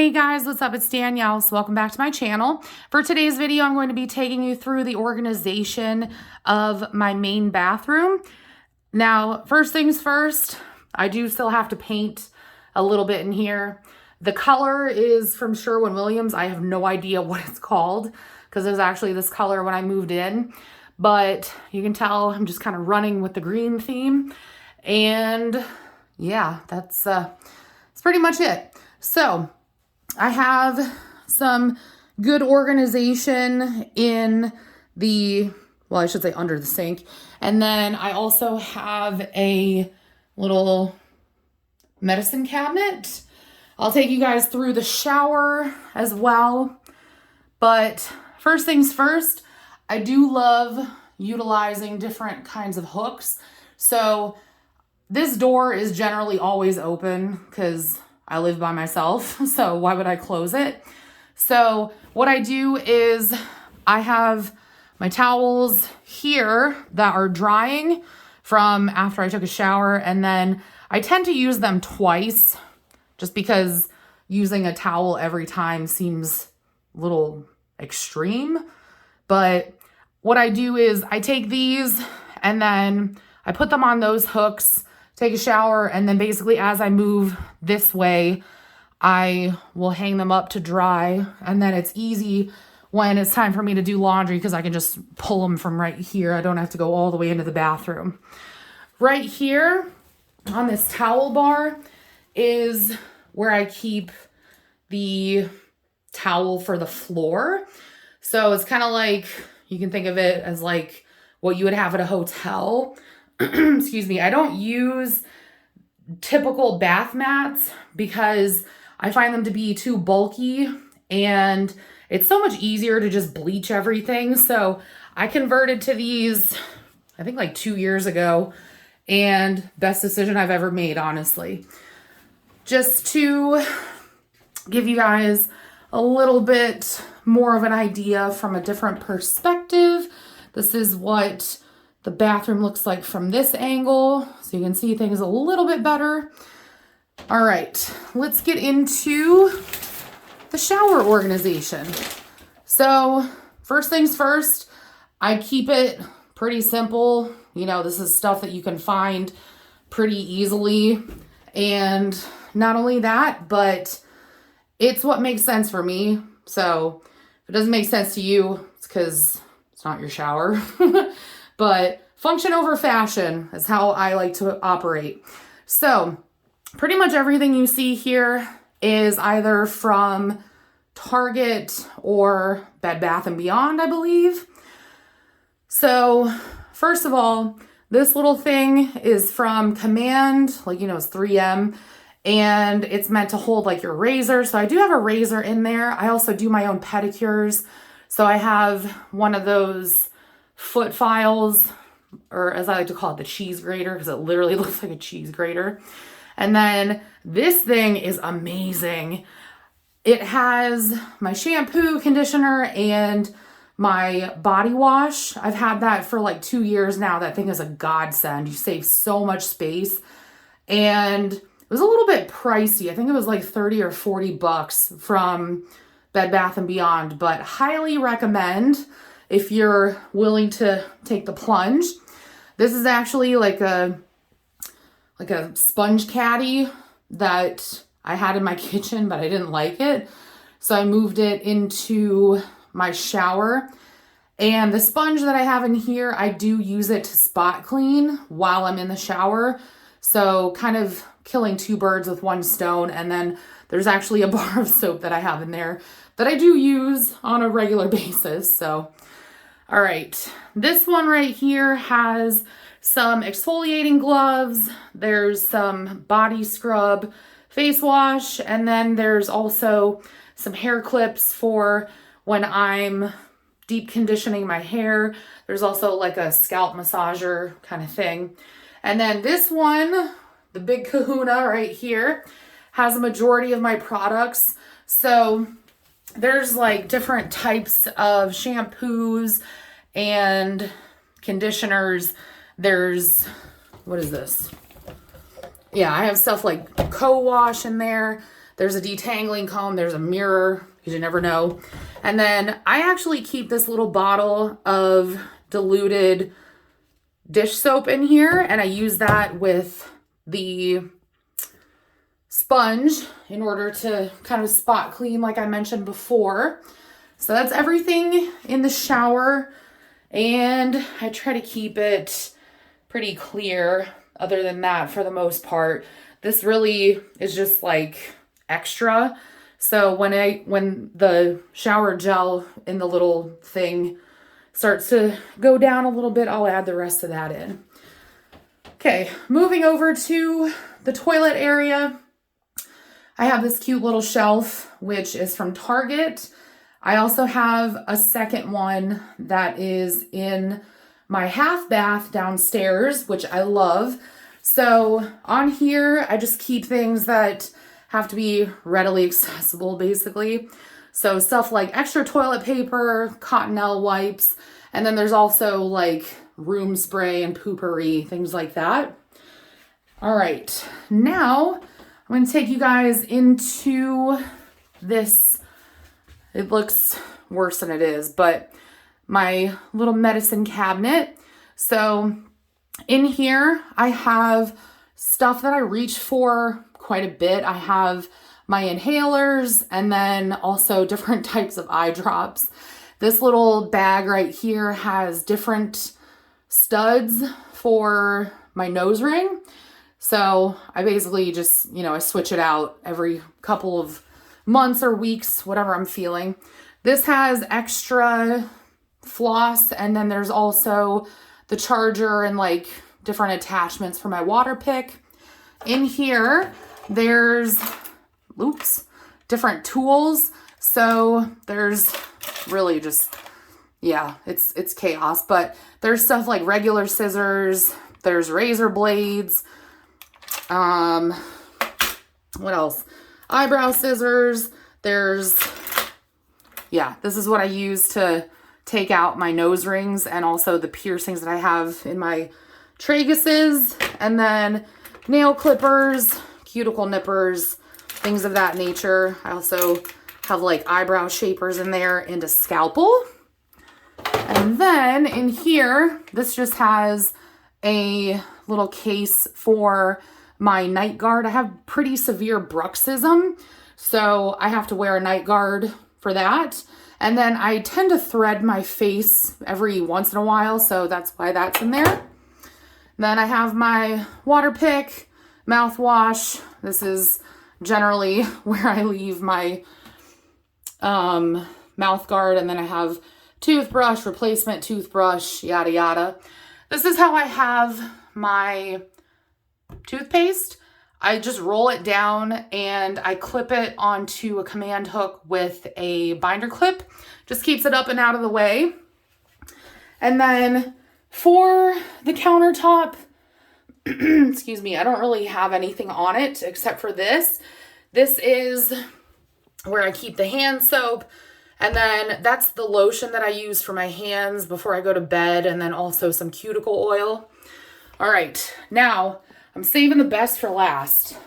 Hey guys, what's up? It's Danielle. So welcome back to my channel. For today's video, I'm going to be taking you through the organization of my main bathroom. Now, first things first, I do still have to paint a little bit in here. The color is from Sherwin-Williams. I have no idea what it's called because there's actually this color when I moved in, but you can tell I'm just kind of running with the green theme. And yeah, that's pretty much it. So I have some good organization in the, well, I should say under the sink. And then I also have a little medicine cabinet. I'll take you guys through the shower as well. But first things first, I do love utilizing different kinds of hooks. So this door is generally always open because I live by myself, so why would I close it? So what I do is I have my towels here that are drying from after I took a shower, and then I tend to use them twice just because using a towel every time seems a little extreme. But what I do is I take these and then I put them on those hooks, take a shower, and then basically as I move this way, I will hang them up to dry. And then it's easy when it's time for me to do laundry because I can just pull them from right here. I don't have to go all the way into the bathroom. Right here on this towel bar is where I keep the towel for the floor. So it's kind of like, you can think of it as like what you would have at a hotel. Excuse me, I don't use typical bath mats because I find them to be too bulky and it's so much easier to just bleach everything. So I converted to these, I think like 2 years ago, and best decision I've ever made, honestly. Just to give you guys a little bit more of an idea from a different perspective, this is what the bathroom looks like from this angle, so you can see things a little bit better. All right, let's get into the shower organization. So first things first, I keep it pretty simple. You know, this is stuff that you can find pretty easily. And not only that, but it's what makes sense for me. So if it doesn't make sense to you, it's because it's not your shower. But function over fashion is how I like to operate. So pretty much everything you see here is either from Target or Bed Bath & Beyond, I believe. So first of all, this little thing is from Command, like, you know, it's 3M, and it's meant to hold like your razor. So I do have a razor in there. I also do my own pedicures. So I have one of those foot files, or as I like to call it, the cheese grater, because it literally looks like a cheese grater. And then this thing is amazing. It has my shampoo, conditioner, and my body wash. I've had that for like 2 years now. That thing is a godsend. You save so much space. And it was a little bit pricey. I think it was like 30 or 40 bucks from Bed Bath & Beyond, but highly recommend if you're willing to take the plunge. This is actually like a sponge caddy that I had in my kitchen, but I didn't like it. So I moved it into my shower. And the sponge that I have in here, I do use it to spot clean while I'm in the shower. So kind of killing two birds with one stone. And then there's actually a bar of soap that I have in there that I do use on a regular basis. So all right, this one right here has some exfoliating gloves. There's some body scrub, face wash, and then there's also some hair clips for when I'm deep conditioning my hair. There's also like a scalp massager kind of thing. And then this one, the big kahuna right here, has a majority of my products. So there's like different types of shampoos and conditioners. There's, what is this? Yeah, I have stuff like co-wash in there. There's a detangling comb. There's a mirror, because you never know. And then I actually keep this little bottle of diluted dish soap in here, and I use that with the sponge in order to kind of spot clean like I mentioned before. So that's everything in the shower, and I try to keep it pretty clear other than that for the most part. This really is just like extra. So when the shower gel in the little thing starts to go down a little bit, I'll add the rest of that in. Okay, moving over to the toilet area. I have this cute little shelf, which is from Target. I also have a second one that is in my half bath downstairs, which I love. So on here, I just keep things that have to be readily accessible, basically. So stuff like extra toilet paper, Cottonelle wipes, and then there's also like room spray and poopery, things like that. All right, now I'm going to take you guys into this. It looks worse than it is, but my little medicine cabinet. So in here, I have stuff that I reach for quite a bit. I have my inhalers and then also different types of eye drops. This little bag right here has different studs for my nose ring. So I basically just, I switch it out every couple of months or weeks, whatever I'm feeling. This has extra floss, and then there's also the charger and like different attachments for my water pick. In here, there's, different tools. So there's really just, it's chaos, but there's stuff like regular scissors, there's razor blades, what else? Eyebrow scissors. There's, this is what I use to take out my nose rings and also the piercings that I have in my traguses, and then nail clippers, cuticle nippers, things of that nature. I also have like eyebrow shapers in there and a scalpel. And then in here, this just has a little case for my night guard. I have pretty severe bruxism, so I have to wear a night guard for that. And then I tend to thread my face every once in a while, so that's why that's in there. Then I have my water pick, mouthwash. This is generally where I leave my mouth guard. And then I have toothbrush, replacement toothbrush, yada yada. This is how I have my toothpaste. I just roll it down and I clip it onto a command hook with a binder clip. Just keeps it up and out of the way. And then for the countertop, excuse me, I don't really have anything on it except for this. This is where I keep the hand soap. And then that's the lotion that I use for my hands before I go to bed. And then also some cuticle oil. All right, now I'm saving the best for last.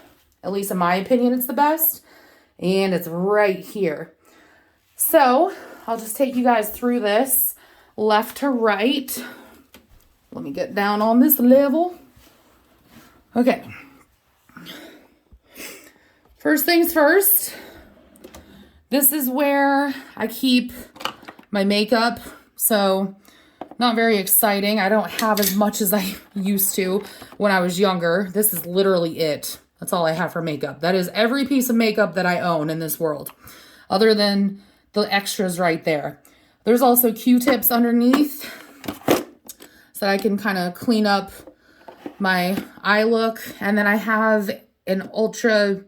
At least in my opinion, it's the best. And it's right here. So I'll just take you guys through this left to right. Let me get down on this level. Okay. First things first. This is where I keep my makeup. So not very exciting. I don't have as much as I used to when I was younger. This is literally it. That's all I have for makeup. That is every piece of makeup that I own in this world, other than the extras right there. There's also Q-tips underneath so that I can kind of clean up my eye look. And then I have an ultrasonic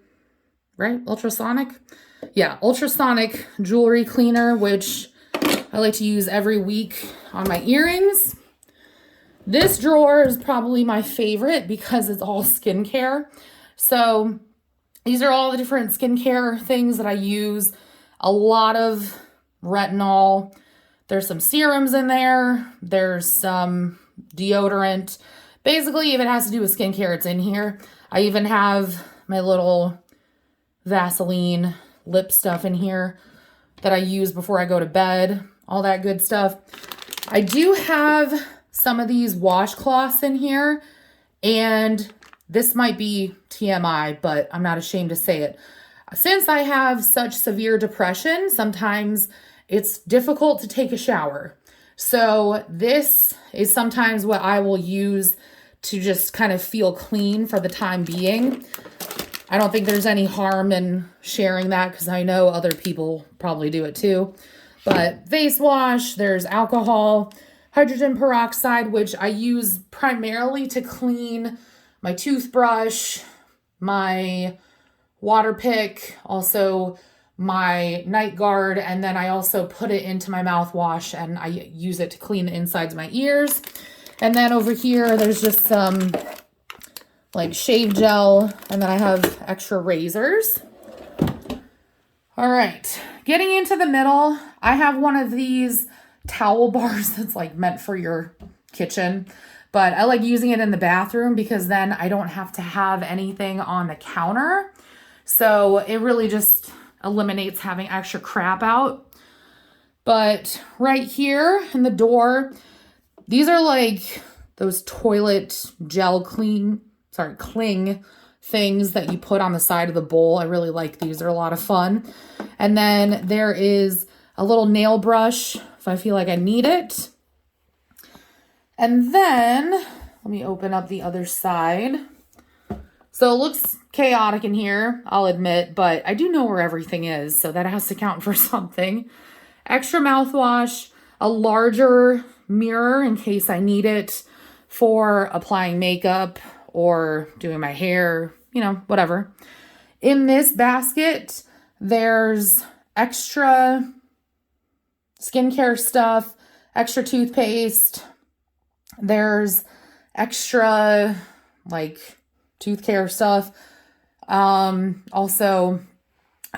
jewelry cleaner, which I like to use every week on my earrings. This drawer is probably my favorite because it's all skincare. So these are all the different skincare things that I use. A lot of retinol. There's some serums in there. There's some deodorant. Basically, if it has to do with skincare, it's in here. I even have my little Vaseline lip stuff in here that I use before I go to bed, all that good stuff. I do have some of these washcloths in here, and this might be TMI, but I'm not ashamed to say it. Since I have such severe depression, sometimes it's difficult to take a shower. So this is sometimes what I will use to just kind of feel clean for the time being. I don't think there's any harm in sharing that because I know other people probably do it too. But face wash, there's alcohol, hydrogen peroxide, which I use primarily to clean my toothbrush, my water pick, also my night guard, and then I also put it into my mouthwash and I use it to clean the insides of my ears. And then over here, there's just some like shave gel, and then I have extra razors. All right, getting into the middle, I have one of these towel bars that's like meant for your kitchen, but I like using it in the bathroom because then I don't have to have anything on the counter. So it really just eliminates having extra crap out. But right here in the door, these are like those toilet gel cling things that you put on the side of the bowl. I really like these. They're a lot of fun. And then there is a little nail brush if I feel like I need it. And then let me open up the other side. So it looks chaotic in here, I'll admit, but I do know where everything is, so that has to count for something. Extra mouthwash, a larger mirror in case I need it for applying makeup or doing my hair, you know, whatever. In this basket, there's extra skincare stuff, extra toothpaste. There's extra like tooth care stuff. Also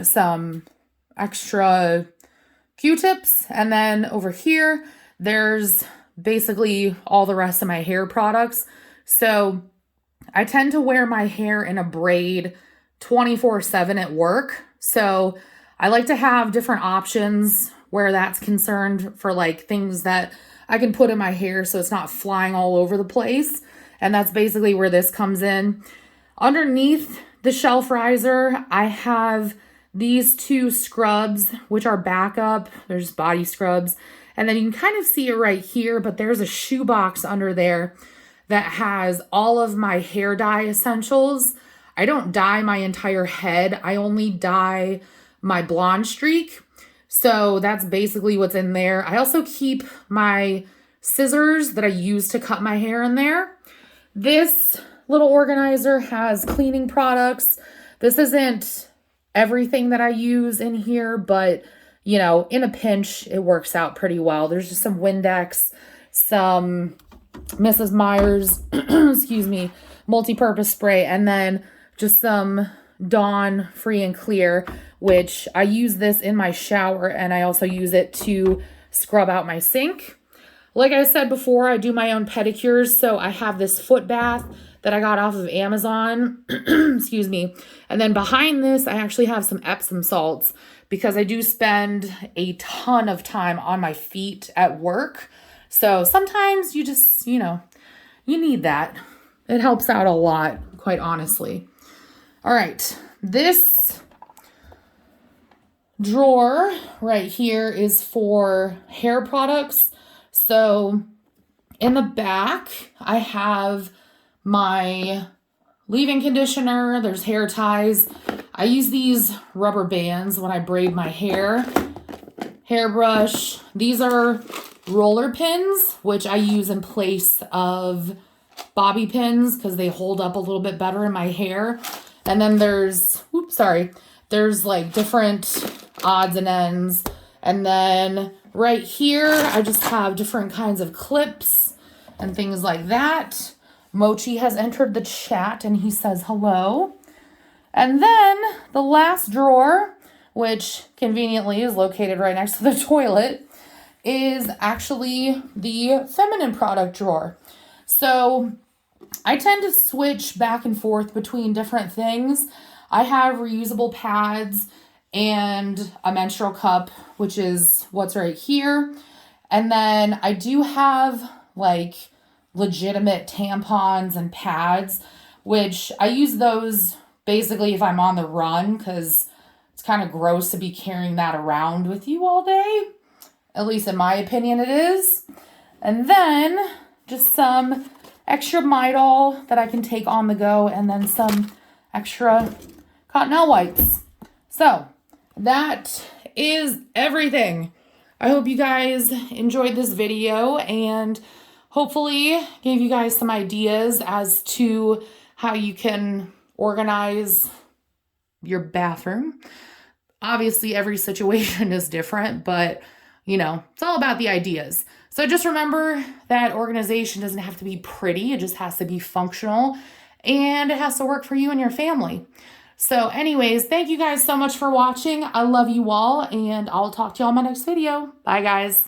some extra Q-tips. And then over here, there's basically all the rest of my hair products. So I tend to wear my hair in a braid 24/7 at work. So I like to have different options where that's concerned for like things that I can put in my hair so it's not flying all over the place. And that's basically where this comes in. Underneath the shelf riser, I have these two scrubs, which are backup. There's body scrubs. And then you can kind of see it right here, but there's a shoebox under there that has all of my hair dye essentials. I don't dye my entire head. I only dye my blonde streak. So that's basically what's in there. I also keep my scissors that I use to cut my hair in there. This little organizer has cleaning products. This isn't everything that I use in here, but you know, in a pinch, it works out pretty well. There's just some Windex, some Mrs. Meyer's, excuse me, multi-purpose spray, and then just some Dawn Free and Clear, which I use this in my shower, and I also use it to scrub out my sink. Like I said before, I do my own pedicures, so I have this foot bath that I got off of Amazon, excuse me. And then behind this, I actually have some Epsom salts because I do spend a ton of time on my feet at work. So sometimes you just, you know, you need that. It helps out a lot, quite honestly. All right, this drawer right here is for hair products. So in the back, I have my leave-in conditioner. There's hair ties. I use these rubber bands when I braid my hair. Hairbrush. These are roller pins, which I use in place of bobby pins because they hold up a little bit better in my hair. And then there's, there's like different odds and ends. And then right here, I just have different kinds of clips and things like that. Mochi has entered the chat and he says hello. And then the last drawer, which conveniently is located right next to the toilet, is actually the feminine product drawer. So I tend to switch back and forth between different things. I have reusable pads and a menstrual cup, which is what's right here. And then I do have like legitimate tampons and pads, which I use those basically if I'm on the run, because it's kind of gross to be carrying that around with you all day. At least in my opinion it is. And then just some extra Midol that I can take on the go, and then some extra Cottonelle wipes. So that is everything. I hope you guys enjoyed this video and hopefully gave you guys some ideas as to how you can organize your bathroom. Obviously, every situation is different, but you know, it's all about the ideas. So just remember that organization doesn't have to be pretty. It just has to be functional, and it has to work for you and your family. So anyways, thank you guys so much for watching. I love you all, and I'll talk to you all in my next video. Bye, guys.